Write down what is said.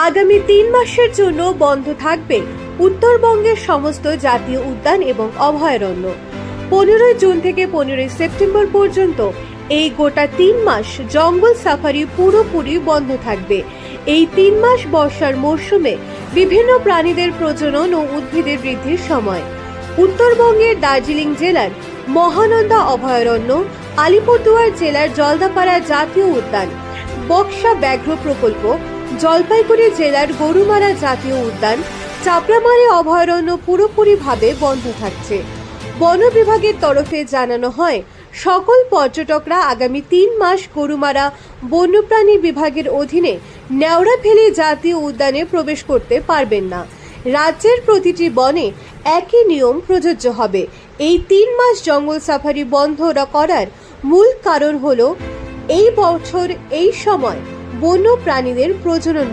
আগামী 3 মাসের জন্য বন্ধ থাকবে উত্তরবঙ্গের সমস্ত জাতীয় উদ্যান এবং অভয়ারণ্য। 15 জুন থেকে 15 সেপ্টেম্বর পর্যন্ত এই গোটা 3 মাস জঙ্গল সাফারি পুরোপুরি বন্ধ থাকবে। এই 3 মাস বর্ষার মরশুমে বিভিন্ন প্রাণীদের প্রজনন ও উদ্ভিদের বৃদ্ধির সময়। উত্তরবঙ্গের দার্জিলিং জেলার মহানন্দা অভয়ারণ্য, আলিপুরদুয়ার জেলার জলদাপাড়া জাতীয় উদ্যান, বক্সা ব্যাঘ্র প্রকল্প, জলপাইগুড়ি জেলার গরুমারা জাতীয় উদ্যান, চাপড়ামারি অভয়ারণ্য পুরোপুরিভাবে বন্ধ থাকছে। বন বিভাগের তরফে জানানো হয়, সকল পর্যটকরা আগামী 3 মাস গরুমারা বন্যপ্রাণী বিভাগের অধীনে নেওড়াভেলি জাতীয় উদ্যানে প্রবেশ করতে পারবেন না। রাজ্যের প্রতিটি বনে একই নিয়ম প্রযোজ্য হবে। এই 3 মাস জঙ্গল সাফারি বন্ধ করার মূল কারণ হলো এই বছর এই সময় বন্য প্রাণীদের প্রজনন